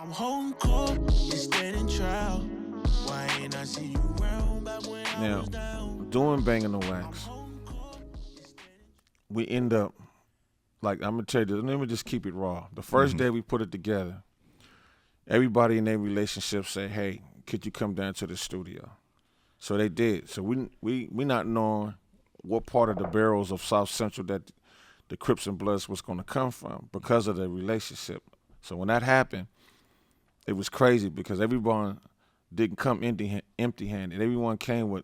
I'm holding court, you standing trial. Why ain't I see you round back when I was down? Doing Bangin On Wax, we end up, like, I'm going to tell you this, let me just keep it raw. The first day we put it together, everybody in their relationship said, hey, could you come down to the studio? So they did. So we not knowing what part of the barrels of South Central that the Crips and Bloods was going to come from because of their relationship. So when that happened, it was crazy because everyone didn't come empty-handed. Everyone came with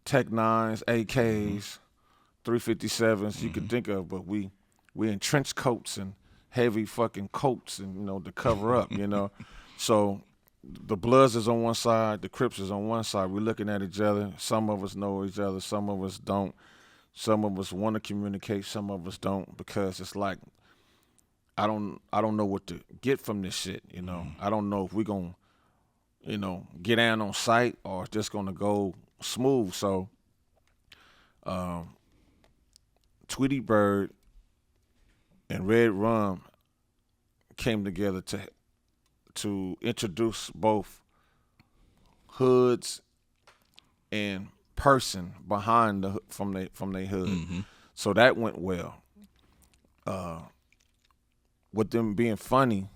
Tech 9s, AKs, 357s you could think of, but we in trench coats and heavy fucking coats and, to cover up, So the Bloods is on one side, the Crips is on one side. We're looking at each other. Some of us know each other, some of us don't. Some of us want to communicate, some of us don't, because it's like I don't know what to get from this shit, I don't know if we're going to, get down on sight or just going to go smooth. So Tweety Bird and Red Rum came together to introduce both hoods and person behind from their hood. So that went well. With them being funny,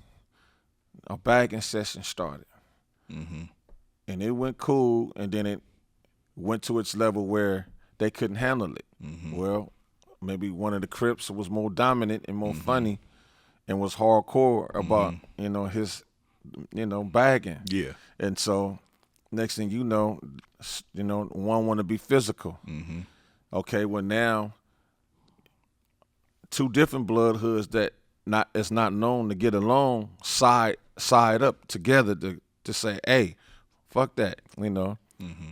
a bagging session started. And it went cool, and then it went to its level where they couldn't handle it. Well, maybe one of the Crips was more dominant and more funny and was hardcore about, his, bagging. Yeah. And so next thing you know, one want to be physical. Okay, well now, two different blood hoods that it's not known to get along side up together to say, hey, fuck that,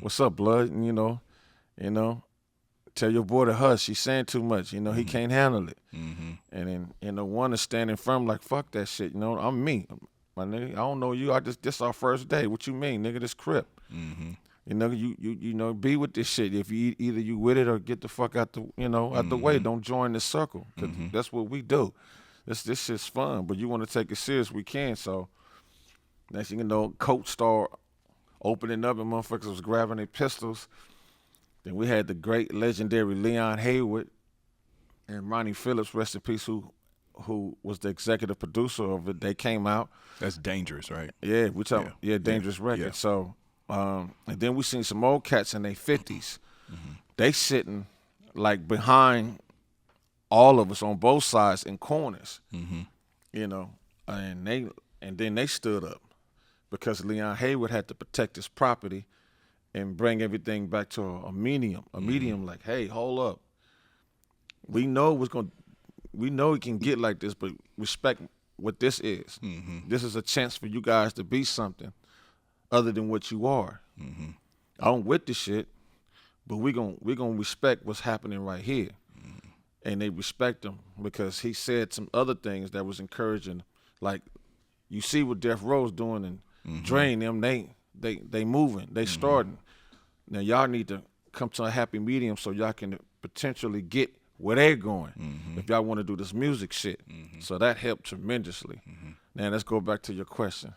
what's up, blood? And, tell your boy to hush. He's saying too much. He can't handle it. And then, one is standing firm like, fuck that shit. I'm me. My nigga, I don't know you. This our first day. What you mean, nigga? This Crip. You be with this shit. If you either you with it or get the fuck out the out the way. Don't join this circle. 'Cause that's what we do. This shit's fun, but you want to take it serious, we can. So next thing you know, coats start opening up and motherfuckers was grabbing their pistols. Then we had the great legendary Leon Hayward and Ronnie Phillips, rest in peace, who was the executive producer of it. They came out. That's Dangerous, right? Yeah, Dangerous record. Yeah. So and then we seen some old cats in their 50s. They sitting like behind all of us on both sides in corners. And then they stood up because Leon Hayward had to protect his property and bring everything back to a medium. Like, hey, hold up. We know it can get like this, but respect what this is. This is a chance for you guys to be something other than what you are. I don't with the shit, but we gonna respect what's happening right here. And they respect him because he said some other things that was encouraging. Like, you see what Death Row's doing and Drain them, they moving, they starting. Now y'all need to come to a happy medium so y'all can potentially get where they're going if y'all want to do this music shit. So that helped tremendously. Now let's go back to your question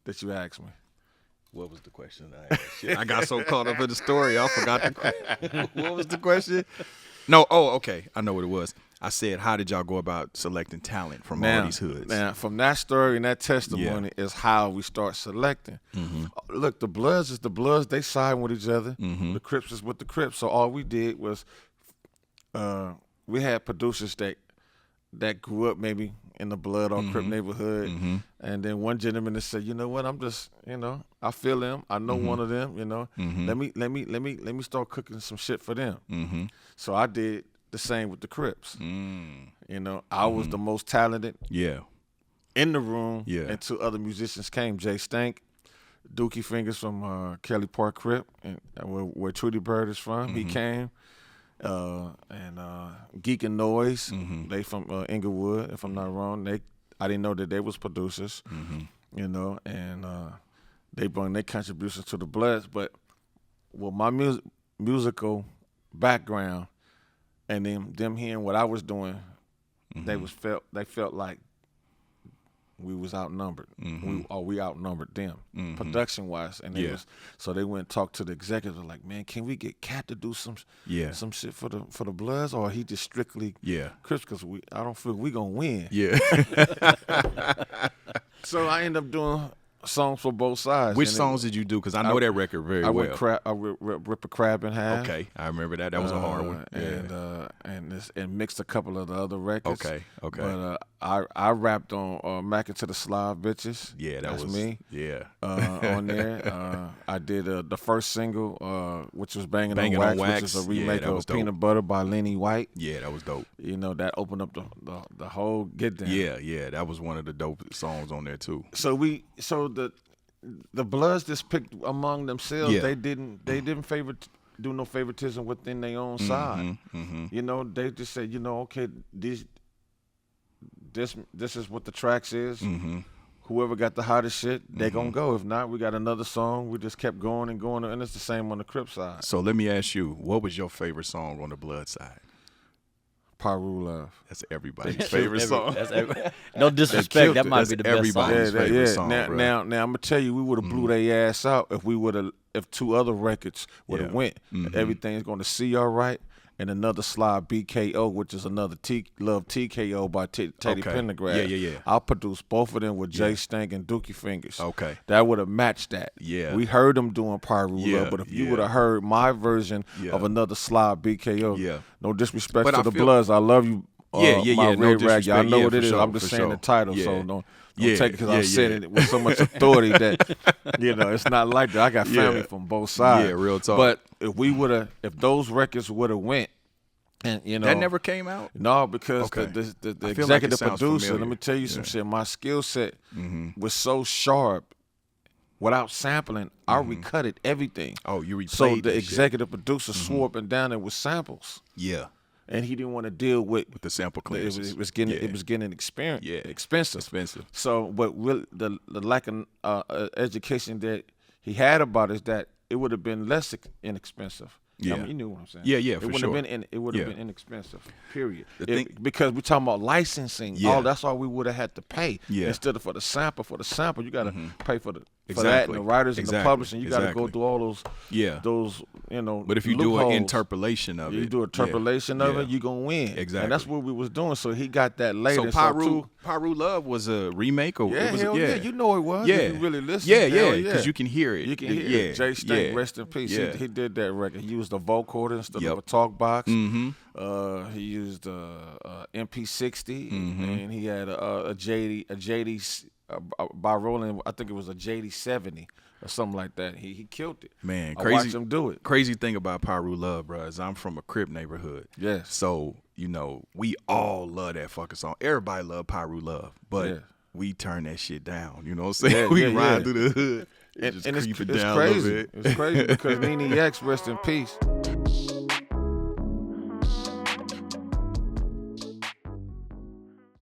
that you asked me. What was the question I asked? Shit, I got so caught up in the story, I forgot the question. What was the question? No, okay. I know what it was. I said, how did y'all go about selecting talent from all these hoods? Now, from that story and that testimony is how we start selecting. Look, the Bloods is the Bloods. They side with each other. The Crips is with the Crips. So all we did was we had producers that grew up maybe in the Blood or Crip neighborhood. And then one gentleman that said, you know what, I'm just, I feel them. I know one of them, Let me start cooking some shit for them. So I did the same with the Crips. I was the most talented in the room. And two other musicians came, Jay Stank, Dookie Fingers from Kelly Park Crip, and where Tweety Bird is from. He came. And Geek and Noise, they from Inglewood, if I'm not wrong. I didn't know that they was producers, and they bring their contributions to the Bloods. But with my musical background and them hearing what I was doing, they felt like we was outnumbered. Mm-hmm. We outnumbered them production wise, and so they went and talked to the executives like, man, can we get Cat to do some shit for the Bloods, or he just strictly Crips, because I don't feel we gonna win. Yeah. So I ended up doing songs for both sides. Which songs did you do? Because I know that record very well. I Rip a Crab in Half. Okay, I remember that. That was a hard one. And mixed a couple of the other records. Okay. But I rapped on Mac Into the Slav Bitches. Yeah, that's was me. Yeah. On there, I did the first single, which was Bangin' On Wax, which is a remake of Peanut Butter by Lenny White. Yeah, that was dope. You know, that opened up the whole get down. Yeah, that was one of the dope songs on there too. So the Bloods just picked among themselves. Yeah. They didn't do no favoritism within their own side. Mm-hmm. You know, they just said, you know, okay, this is what the tracks is. Mm-hmm. Whoever got the hottest shit, they gonna go. If not, we got another song. We just kept going and going, and it's the same on the Crip side. So let me ask you, what was your favorite song on the Blood side? Piru Love. That's everybody's favorite song. No disrespect, that might be the best everybody's song. favorite song. Now I'm gonna tell you, we would have blew their ass out if two other records would have went. Everything's gonna see all right. And another slide, BKO, which is another Love TKO by Teddy Pendergrass. Yeah. I produced both of them with Jay Stank and Dookie Fingers. Okay. That would have matched that. Yeah. We heard them doing Piru Love, but if you would have heard my version of another slide, BKO, no disrespect to the Bloods, I love you. My Red Rag, y'all know what it is. I'm just saying the title, so don't take it because I'm saying it with so much authority that it's not like that. I got family from both sides. Yeah, real talk. But if those records would have went, and that never came out. No, because the executive producer. familiar. Let me tell you some shit. My skill set was so sharp. Without sampling, I recutted everything. Oh, you replayed so the shit. executive producer swore up and down there with samples. Yeah. And he didn't want to deal with the sample clearances. It was getting expensive. So, but really, the lack of education that he had about it is that it would have been less inexpensive. Yeah, I mean, you knew what I'm saying. Yeah, it for wouldn't sure. have been. It would have been inexpensive. Period. Because we're talking about licensing. Yeah. That's all we would have had to pay. Yeah. Instead of for the sample, you got to pay for that and the writers and the publishing. You got to go through all those. Yeah. Those But if you do an interpolation of it, you do a interpolation of it, you gonna win. Exactly. And that's what we was doing. So he got that later. So Piru Love was a remake, or yeah, you know it was. Yeah, if you really listen. Yeah, because you can hear it. You can hear it. Jay Stank, rest in peace. Yeah. He did that record. He used a vocoder instead of a talk box. Mm-hmm. He used MP60, and he had a JD by Roland. I think it was a JD 70 or something like that. He killed it. Man, I watched him do it. Crazy thing about Piru Love, bro, is I'm from a Crip neighborhood. Yes. So we all love that fucking song. Everybody love Piru Love, but we turn that shit down. You know what I'm saying? We ride through the hood and just creep it down crazy. a little bit. It's crazy because Nene X, rest in peace.